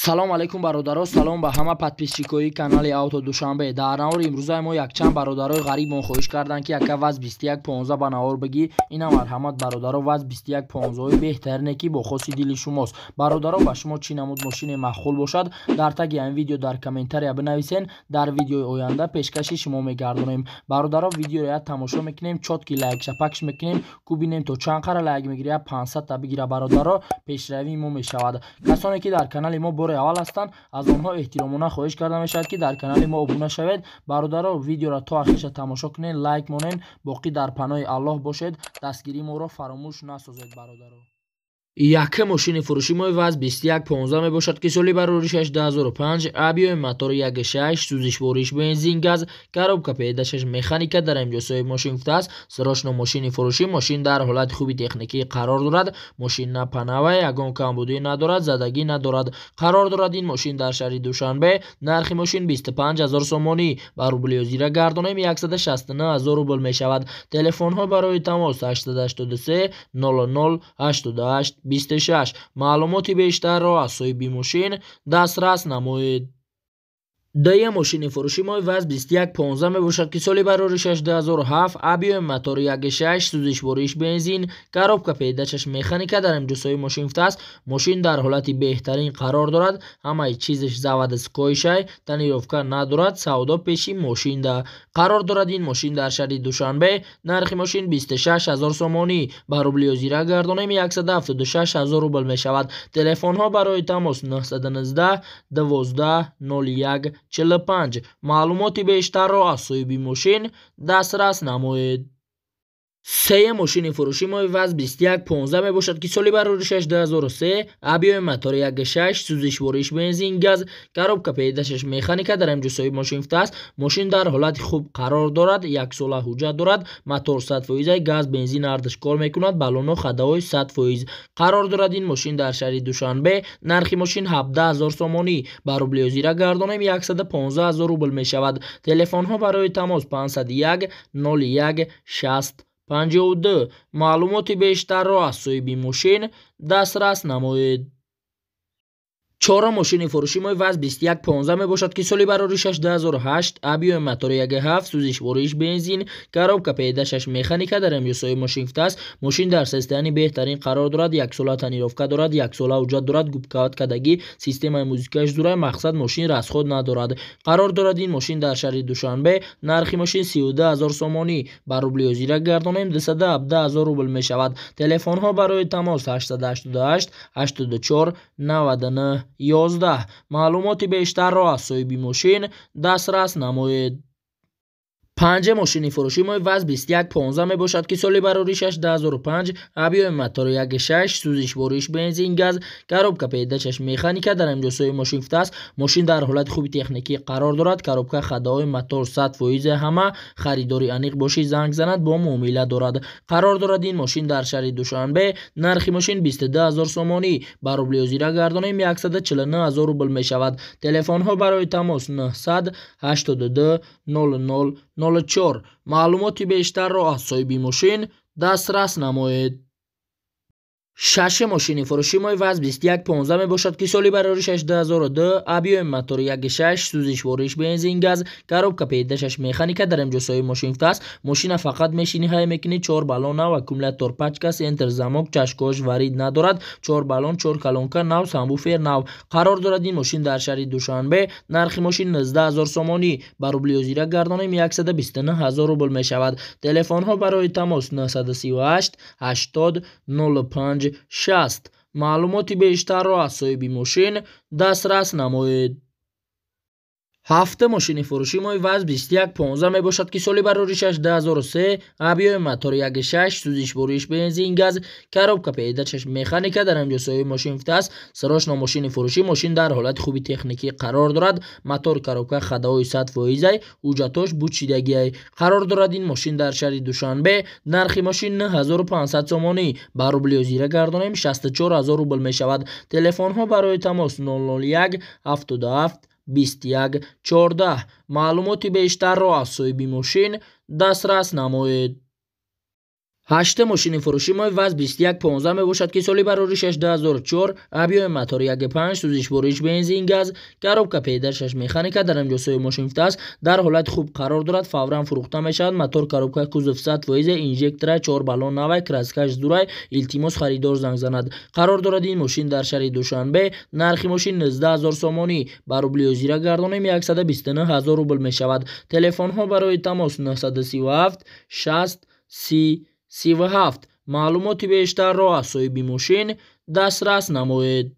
салом алайкум бародаро, салом ба ҳама подписчикои канали Авто Душанбе. Дар навори имрӯзаи мо якчанд бародарои ғариб хоҳиш карданд ки яка ВАЗ 2115 ба навор бигӣ. Ина марҳамат бародаро, ВАЗ 2115 беҳтарине ки бо хоси дили шумост. Бародаро, ба шумо чӣ намуд мошине маъқул бошад, дар таги ин видео дар комментария бинависен. Дар видеои оянда пешкаши шумо мегардонем. Бародаро, видеоро я тамошо мекунем, чотки лайкша пакш мекунем, ку бинем то чанд қара лайк мегиря, 500 та бигира бародаро, пешравии мо мешавад. Касоне ки дар канали мо бори аввал ҳастанд, аз онҳо эҳтиромона хоҳиш карда мешавад ки дар канали мо обуна шавед. Бародаро, видеоро то ахирша тамошо кунед, лайк монен, боқӣ дар паноҳи Аллоҳ бошед. Дастгирии моро фаромӯш насозед бародаро. Яка мошини фурӯши мои ВАЗ 2115 мебошад ки соли бароришаш 2005, абиёи мотори 1.6, сӯзишвориш бензин газ, коробка педашаш механика дар имҷосои мошин футаст. Срочно мошини фурӯшӣ. Мошин дар ҳолати хуби техникӣ қарор дорад. Мошин на панава, ягон камбудӣ надорад, задагӣ надорад. Қарор дорад ин мошин дар шаҳри Душанбе. Нархи мошин 25000 сомонӣ. Ба рублиёзира гардонем 169000 рубл мешавад. Телефонҳо барои тамос 883 00 88 26. маълумоти бештарро аз соҳиби мошин дастрас намоед. Дая мошини фурӯши мои ВАЗ 2115 мебошад ки соли бароришаш 2007, абиёи мотори 1.6, сӯзишвориш бензин, коробка педашаш механика дар имҷосои мошин футаст. Мошин дар ҳолати беҳтарин қарор дорад. Ҳамаи чизаш заводскойшай, тонировка надорад. Савдо пеши мошинда қарор дорад ин мошин дар шаҳри Душанбе. Нархи мошин 26000 сомонӣ. Ба рублиёзира гардонем 176000 рубл мешавад. Телефонҳо барои тамос 919 12 01 45. маълумоти бештарро аз соҳиби мошин дастрас намоед. сея мошини фурӯши мои ВАЗ 2115 мебошад ки соли бароришаш 2003, абиёи мотори 1.6, сӯзишвориш бензин газ, коробка педашаш механика дар имҷосои мошин футаст. Мошин дар ҳолати хуб қарор дорад. 1 сола ҳуҷҷат дорад. Мотор 100%, газ бензин ҳардаш кор мекунад. баллоно хадаҳои 100%. қарор дорад ин мошин дар шаҳри Душанбе. нархи мошин 17000 сомонӣ. Ба рублиёзира гардонем 115000 рубл мешавад. телефонҳо барои тамос 501 01 60 52. маълумоти бештарро аз соҳиби мошин дастрас намоед. чорум мошини фурӯши мои ВАЗ 2115 мебошад ки соли бароришаш 2008, абиёи мотори 1.7, сӯзишвориш бензин, коробка педашаш механика дар имҷосои мошин футаст. мошин дар состоянии беҳтарин қарор дорад. 1 сола тонировка дорад. 1 сола ҳуҷҷат дорад. губкаваткадагӣ, системаи музикааш зурай. мақсад мошин расход надорад. қарор дорад ин мошин дар шаҳри Душанбе. нархи мошин 32000 сомонӣ. ба рублиёзира гардонем 217000 рубл мешавад. телефонҳо барои тамос 888 84 99 11. маълумоти бештарро аз соҳиби мошин дастрас намоед. панҷа мошини фурӯши мои ВАЗ 2115 мебошад ки соли бароришаш 2005, абиёи мотори 1.6, сӯзишвориш бензин газ, коробка педашаш механика дар имҷосои мошин футаст. мошин дар ҳолати хуби техникӣ қарор дорад. коробка хадаҳои мотор 100%, ҳама харидори аниқ бошӣ занг занад, бо муомила дорад. қарор дорад ин мошин дар шаҳри Душанбе. нархи мошин 22000 сомонӣ. ба рублиёзира гардонем 149000 рубл мешавад. телефонҳо барои тамос 900 82 00 04. маълумоти бештарро аз соҳиби мошин дастрас намоед. шашум мошини фурӯши мои ВАЗ 2115 мебошад ки соли бароришаш 2002, абиёи мотори 1.6, сӯзишвориш бензин газ, коробка педашаш механика дар имҷосои мошин футаст. мошина фақат мешини ҳай мекунӣ. 4 баллон нав, аккумулятор пачка, сентр замок, чашкош варид надорад. 4 баллон, 4 колонка нав, самбуфер нав. қарор дорад ин мошин дар шаҳри Душанбе. нархи мошин 19000 сомонӣ. ба рублиёзира гардонем 129000 рубл мешавад. телефонҳо барои тамос 938 80 05 60. маълумоти бештарро аз соҳиби мошин дастрас намоед. ҳафта мошини фурӯши мои ВАЗ 2115 мебошад ки соли бароришаш 2003, абиёи мотори 1.6, сӯзишвориш бензин газ, коробка педашаш механика дар имҷосои мошин футаст. срочно мошини фурӯшӣ. мошин дар ҳолати хуби техникӣ қарор дорад. мотор, коробка хадаҳои 100%, ҳуҷҷатош будшидагиай. қарор дорад ин мошин дар шаҳри Душанбе. нархи мошин 9500 сомонӣ. ба рублиёзира гардонем 64000 рубл мешавад. телефонҳо барои тамос 001 77 21 14. маълумоти бештарро аз соҳиби мошин дастрас намоед. 8 ماشین فروشی ما وز 2115 میباشد که سالی برآوریش 2004 ابیو موتور 1.5 سوزش بریش بنزین گاز коробка پیدرش مکانیکا در امجوسای ماشین است در حالت خوب قرار دارد فورا فروخته میشود موتور коробка کوزوف 100 فایز اینژکتور 4 بالون نوای کراسکاش دورای التیماس خریدار زنگ زند قرار دارد این ماشین در شهر دوشنبه نرخ ماشین 19000 سومانی بر روبل زیرا گردانیم 129000 روبل میشود تلفن ها برای تماس 937 60 30 37 معلوماتی بیشتر را از صاحب ماشین دسترس نمایید.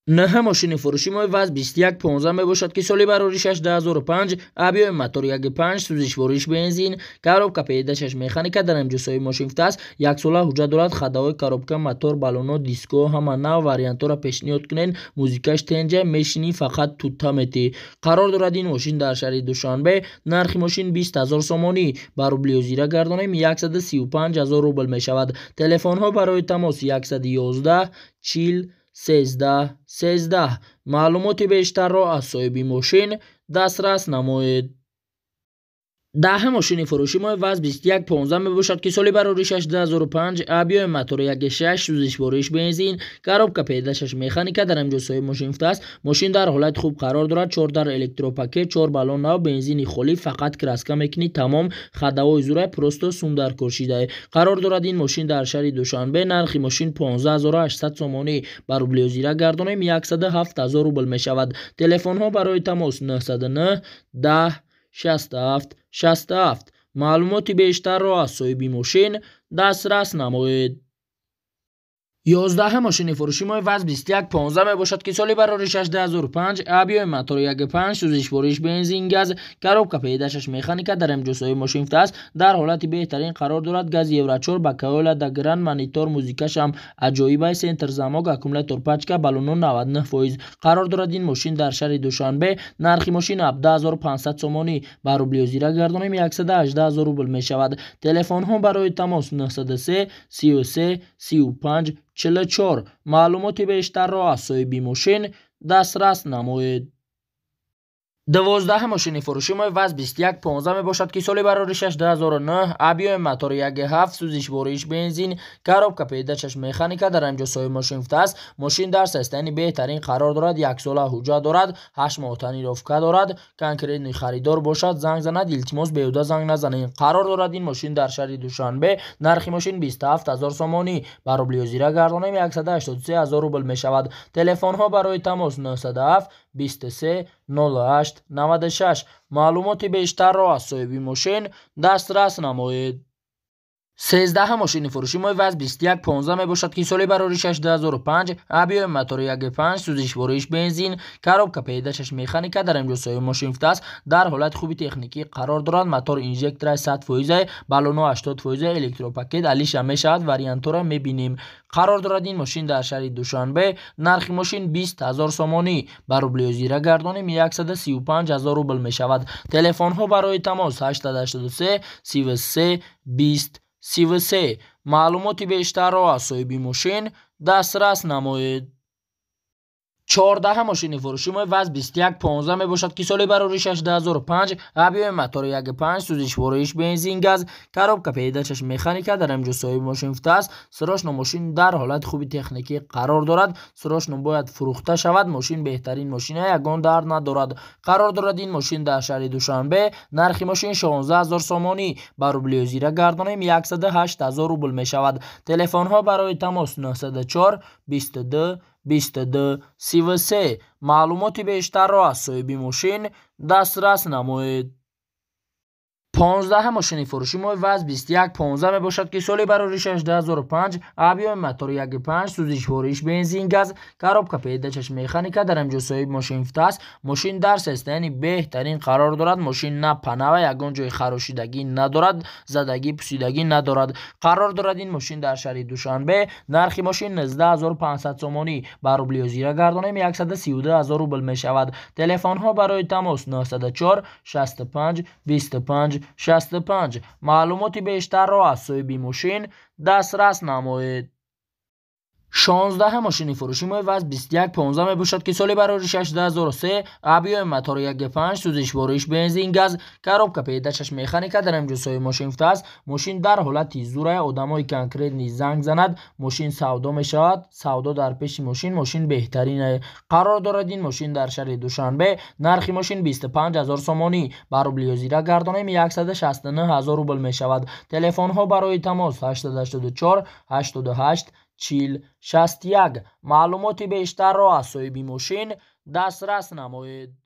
9 ماشین فروشی ما وز 2115 میباشد که سالی برآوریش 2005 ابیو موتور 1.5 سوزش بریش بنزین коробка پیداشش مکانیکا در امجوسای ماشین است یک ساله حجت دارد خداوی коробка موتور بالون دیسکو همه نو واریانت را پیشنهاد کنین موزیکش تنجه میشینی فقط توتا میتی قرار دارد این ماشین در شهر دوشنبه نرخ ماشین 20000 سومانی بر روبل زیرا گردانیم 135000 روبل میشود تلفن ها برای تماس 111 40 13 معلوماتی بیشتر را از صاحب ماشین دسترس نمایید. 10 ماشین فروشی ما وز 2115 میباشد که سالی برآوریش 2005 ابیو موتور 1.6 سوزش بریش بنزین коробка پیداشش مکانیکا در امجوسای ماشین است ماشین در حالت خوب قرار دارد 4 در الکتروپاکت 4 بالون نو بنزین خالی فقط کراسکا میکنی تمام خداوی زورای پروستو سوندر کشیده قرار دارد این ماشین در شهر دوشنبه نرخ ماشین 15800 سومانی بر روبل زیرا گردانیم 107000 روبل میشود تلفن ها برای تماس 909 10 67 معلوماتی بیشتر را از صاحب ماشین دسترس نمایید. 11 ماشین فروشی ما وز 2115 میباشد که سالی برآوریش 2005 ابیو موتور 1.5 سوزش بریش بنزین گاز коробка پیداشش مکانیکا در امجوسای ماشین است در حالت بهترین قرار دارد گاز یورو 4 بکاولا د گران مانیتور موزیکاش هم عجایبای سنتر زماگ اکومولاتور پاچکا بالون 99% قرار دارد این ماشین در شهر دوشنبه نرخ ماشین 17500 سومانی بر روبل زیرا گردانیم 118000 روبل میشود تلفن ها برای تماس 903 33 35 44 معلوماتی بیشتر را از صاحب ماشین دسترس نمایید. 12 ماشین فروشی ما وز 2115 میباشد که سالی برآوریش 2009 ابیو موتور 1.7 سوزش بریش بنزین коробка پیداشش مکانیکا در امجوسای ماشین است ماشین در سیستم بهترین قرار دارد یک ساله حجت دارد 8 ماه تنیروفکا دارد کنکرید خریدار باشد زنگ زند التماس بیهوده زنگ نزنید قرار دارد این ماشین در شهر دوشنبه نرخ ماشین 27000 سومانی بر روبل زیرا گردانیم 183000 روبل میشود تلفن ها برای تماس 907 23 08 96 معلوماتی بیشتر را از صاحب ماشین دسترس نمایید. 13 ماشین فروشی ما وز 2115 میباشد که سالی برآوریش 2005 ابیو موتور 1.5 سوزش بریش بنزین коробка پیداشش مکانیکا در امجوسای ماشین است در حالت خوبی تکنیکی قرار دارد موتور اینژکتور 100% بالون 80% الکتروپاکت علیش میشود واریانت را میبینیم قرار دارد این ماشین در شهر دوشنبه نرخ ماشین 20000 سومانی بر روبل زیرا گردانیم 135000 روبل میشود تلفن ها برای تماس 883 33 20 33 معلوماتی بیشتر را از صاحب ماشین دسترس نمایید. 14 ماشین فروشی ما وز 2115 میباشد که سالی برآوریش 2005 ابیو موتور 1.5 سوزش بریش بنزین گاز коробка پیداشش مکانیکا در امجوسای ماشین است سراش ماشین در حالت خوبی تکنیکی قرار دارد سراش باید فروخته شود ماشین بهترین ماشین یگان در ندارد قرار دارد این ماشین در شهر دوشنبه نرخ ماشین 16000 سومانی بر روبل زیرا گردانیم 108000 روبل میشود تلفن ها برای تماس 904 22 22 33 معلوماتی بیشتر را از صاحب ماشین دسترس نمایید. 15 ماشین فروشی ما وز 2115 میباشد که سالی برآوریش 2005 ابیو موتور 1.5 سوزش بریش بنزین گاز коробка پیداشش مکانیکا در امجوسای ماشین است ماشین در سیستم بهترین قرار دارد ماشین نه پنه و یگان جای خراشیدگی ندارد زدگی پوسیدگی ندارد قرار دارد این ماشین در شهر دوشنبه نرخ ماشین 19500 سومانی بر روبل زیرا گردانیم 132000 روبل میشود تلفن ها برای تماس 904 65 25 65 معلوماتی بیشتر را از صاحب ماشین دسترس نمایید. 16 ماشین فروشی ما وز 2115 میباشد که سالی برای 16003 ابیو موتور 1.5 سوزش بارش بنزین گاز коробка پیداشش مکانیکا در اینجا سوی ماشین است. ماشین در حالت زوره آدمای کنکریت نیز زنگ زند. ماشین سودا میشود. سودا در پیش ماشین بهترین قرار دارد. این ماشین در شهر دوشنبه نرخ ماشین 25000 سومانی برابر زیرا گردانه 169000 روبل میشود. تلفن ها برای تماس 884 88 40 61. معلومات بیشتر را از صاحب ماشین دسترس نمایید.